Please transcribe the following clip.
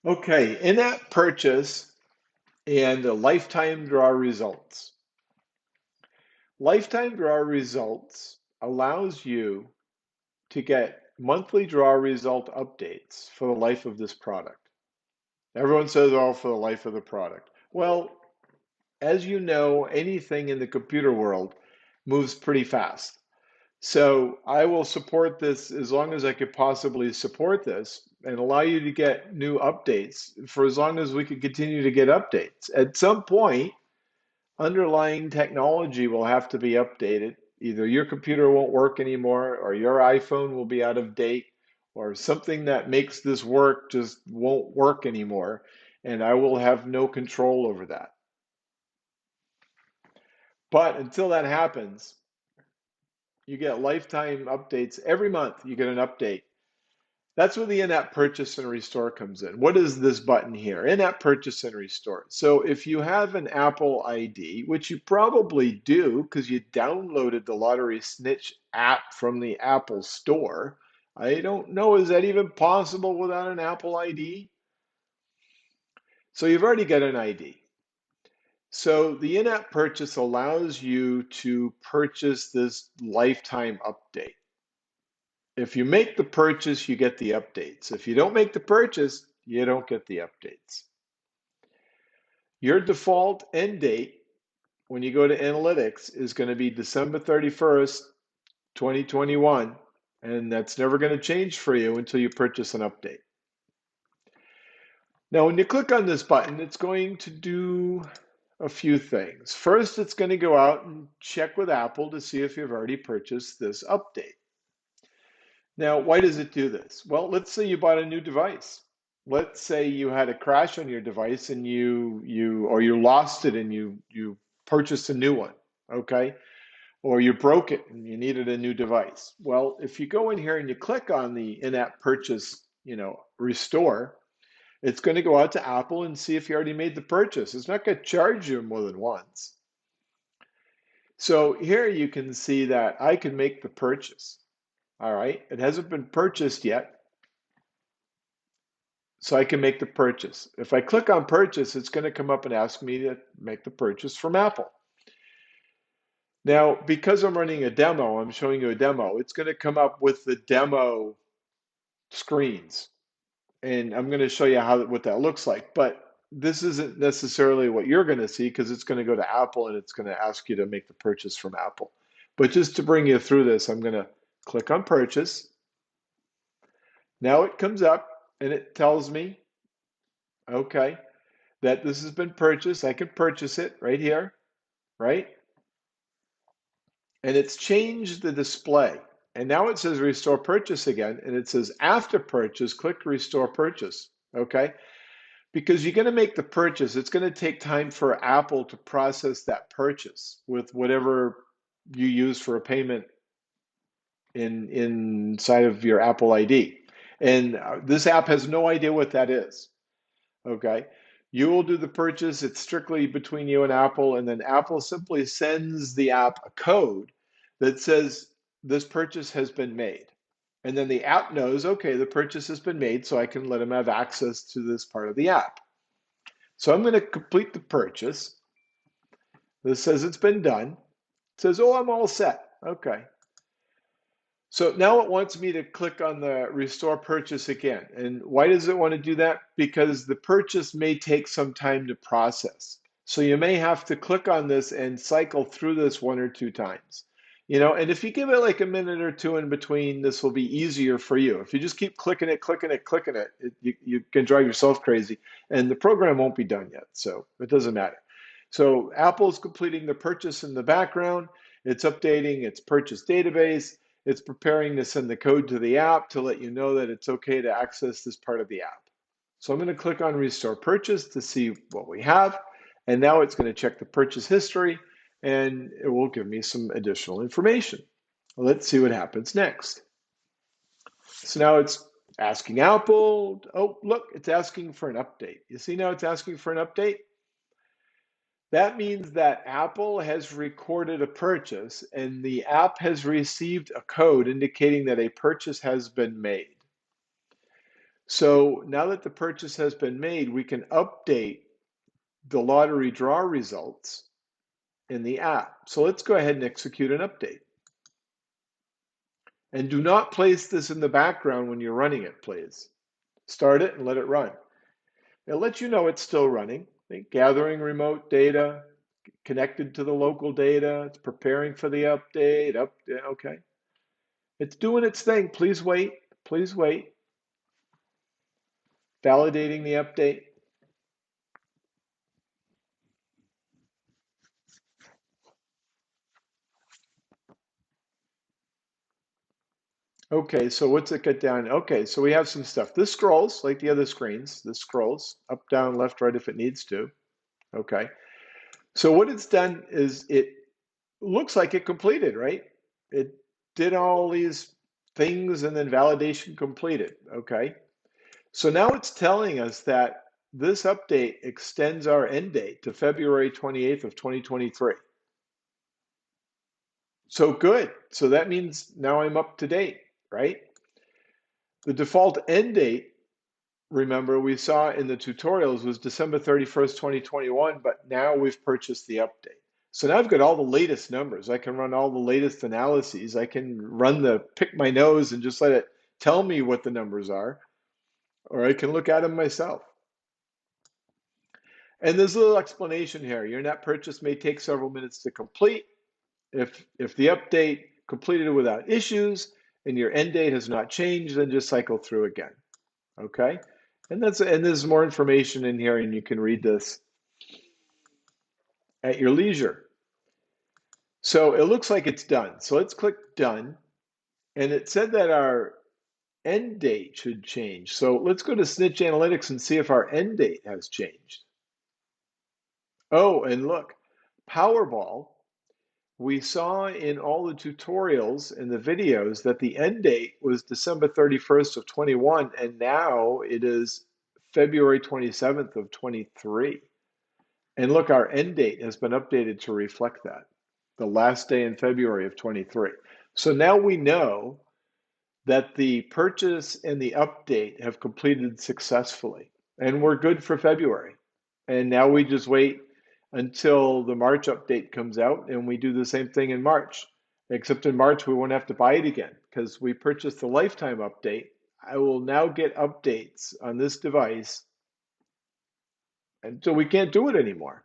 Okay, in-app purchase and the lifetime draw results. Lifetime draw results allows you to get monthly draw result updates for the life of this product. Everyone says, oh, for the life of the product. Well, as you know, anything in the computer world moves pretty fast. So I will support this as long as I could possibly support this and allow you to get new updates for as long as we can continue to get updates. At some point, underlying technology will have to be updated. Either your computer won't work anymore, or your iPhone will be out of date, or something that makes this work just won't work anymore, and I will have no control over that. But until that happens, you get lifetime updates. Every month you get an update. That's where the in-app purchase and restore comes in. What is this button here? In-app purchase and restore. So if you have an Apple ID, which you probably do because you downloaded the LotterySnitch app from the Apple Store, I don't know, is that even possible without an Apple ID? So you've already got an ID. So the in-app purchase allows you to purchase this lifetime update. If you make the purchase, you get the updates. If you don't make the purchase, you don't get the updates. Your default end date when you go to analytics is going to be December 31st, 2021, and that's never going to change for you until you purchase an update. Now, when you click on this button, it's going to do a few things. First, it's going to go out and check with Apple to see if you've already purchased this update. Now, why does it do this? Well, let's say you bought a new device. Let's say you had a crash on your device and you lost it and you purchased a new one, okay? Or you broke it and you needed a new device. Well, if you go in here and you click on the in-app purchase, restore, it's going to go out to Apple and see if you already made the purchase. It's not going to charge you more than once. So here you can see that I can make the purchase. All right, it hasn't been purchased yet, so I can make the purchase. If I click on purchase, it's going to come up and ask me to make the purchase from Apple. Now, because I'm running a demo, I'm showing you a demo, it's going to come up with the demo screens. And I'm going to show you what that looks like. But this isn't necessarily what you're going to see because it's going to go to Apple and it's going to ask you to make the purchase from Apple. But just to bring you through this, I'm going to click on purchase. Now it comes up and it tells me, okay, that this has been purchased. I can purchase it right here, right? And it's changed the display. And now it says restore purchase again. And it says after purchase, click restore purchase, okay? Because you're going to make the purchase, it's going to take time for Apple to process that purchase with whatever you use for a payment inside of your Apple ID. And this app has no idea what that is. Okay. You will do the purchase. It's strictly between you and Apple. And then Apple simply sends the app a code that says this purchase has been made. And then the app knows, okay, the purchase has been made, so I can let them have access to this part of the app. So I'm going to complete the purchase. This says it's been done. It says, oh, I'm all set. Okay. So now it wants me to click on the restore purchase again. And why does it want to do that? Because the purchase may take some time to process. So you may have to click on this and cycle through this 1 or 2 times. And if you give it like a minute or 2 in between, this will be easier for you. If you just keep clicking it, you can drive yourself crazy and the program won't be done yet. So it doesn't matter. So Apple's completing the purchase in the background. It's updating its purchase database. It's preparing to send the code to the app to let you know that it's okay to access this part of the app. So I'm going to click on Restore Purchase to see what we have. And now it's going to check the purchase history and it will give me some additional information. Let's see what happens next. So now it's asking Apple. Oh, look, it's asking for an update. You see now it's asking for an update? That means that Apple has recorded a purchase and the app has received a code indicating that a purchase has been made. So now that the purchase has been made, we can update the lottery draw results in the app. So let's go ahead and execute an update. And do not place this in the background when you're running it, please. Start it and let it run. It'll let you know it's still running. Gathering remote data, connected to the local data. It's preparing for the update. Okay. It's doing its thing. Please wait. Please wait. Validating the update. Okay, so what's it get down? Okay, so we have some stuff. This scrolls like the other screens. This scrolls up, down, left, right if it needs to. Okay. So what it's done is it looks like it completed, right? It did all these things and then validation completed. Okay. So now it's telling us that this update extends our end date to February 28th of 2023. So good. So that means now I'm up to date, right? The default end date, remember, we saw in the tutorials was December 31st, 2021, but now we've purchased the update. So now I've got all the latest numbers. I can run all the latest analyses. I can run the pick my nose and just let it tell me what the numbers are, or I can look at them myself. And there's a little explanation here. Your net purchase may take several minutes to complete. If the update completed without issues and your end date has not changed, then just cycle through again. Okay? And there's more information in here, and you can read this at your leisure. So it looks like it's done. So let's click done. And it said that our end date should change. So let's go to Snitch Analytics and see if our end date has changed. Oh, and look, Powerball, we saw in all the tutorials and the videos that the end date was December 31st of 21, and now it is February 27th of 23. And look, our end date has been updated to reflect that, the last day in February of 23. So now we know that the purchase and the update have completed successfully, and we're good for February. And now we just wait until the March update comes out, and we do the same thing in March. Except in March, we won't have to buy it again because we purchased the lifetime update. I will now get updates on this device, and so we can't do it anymore.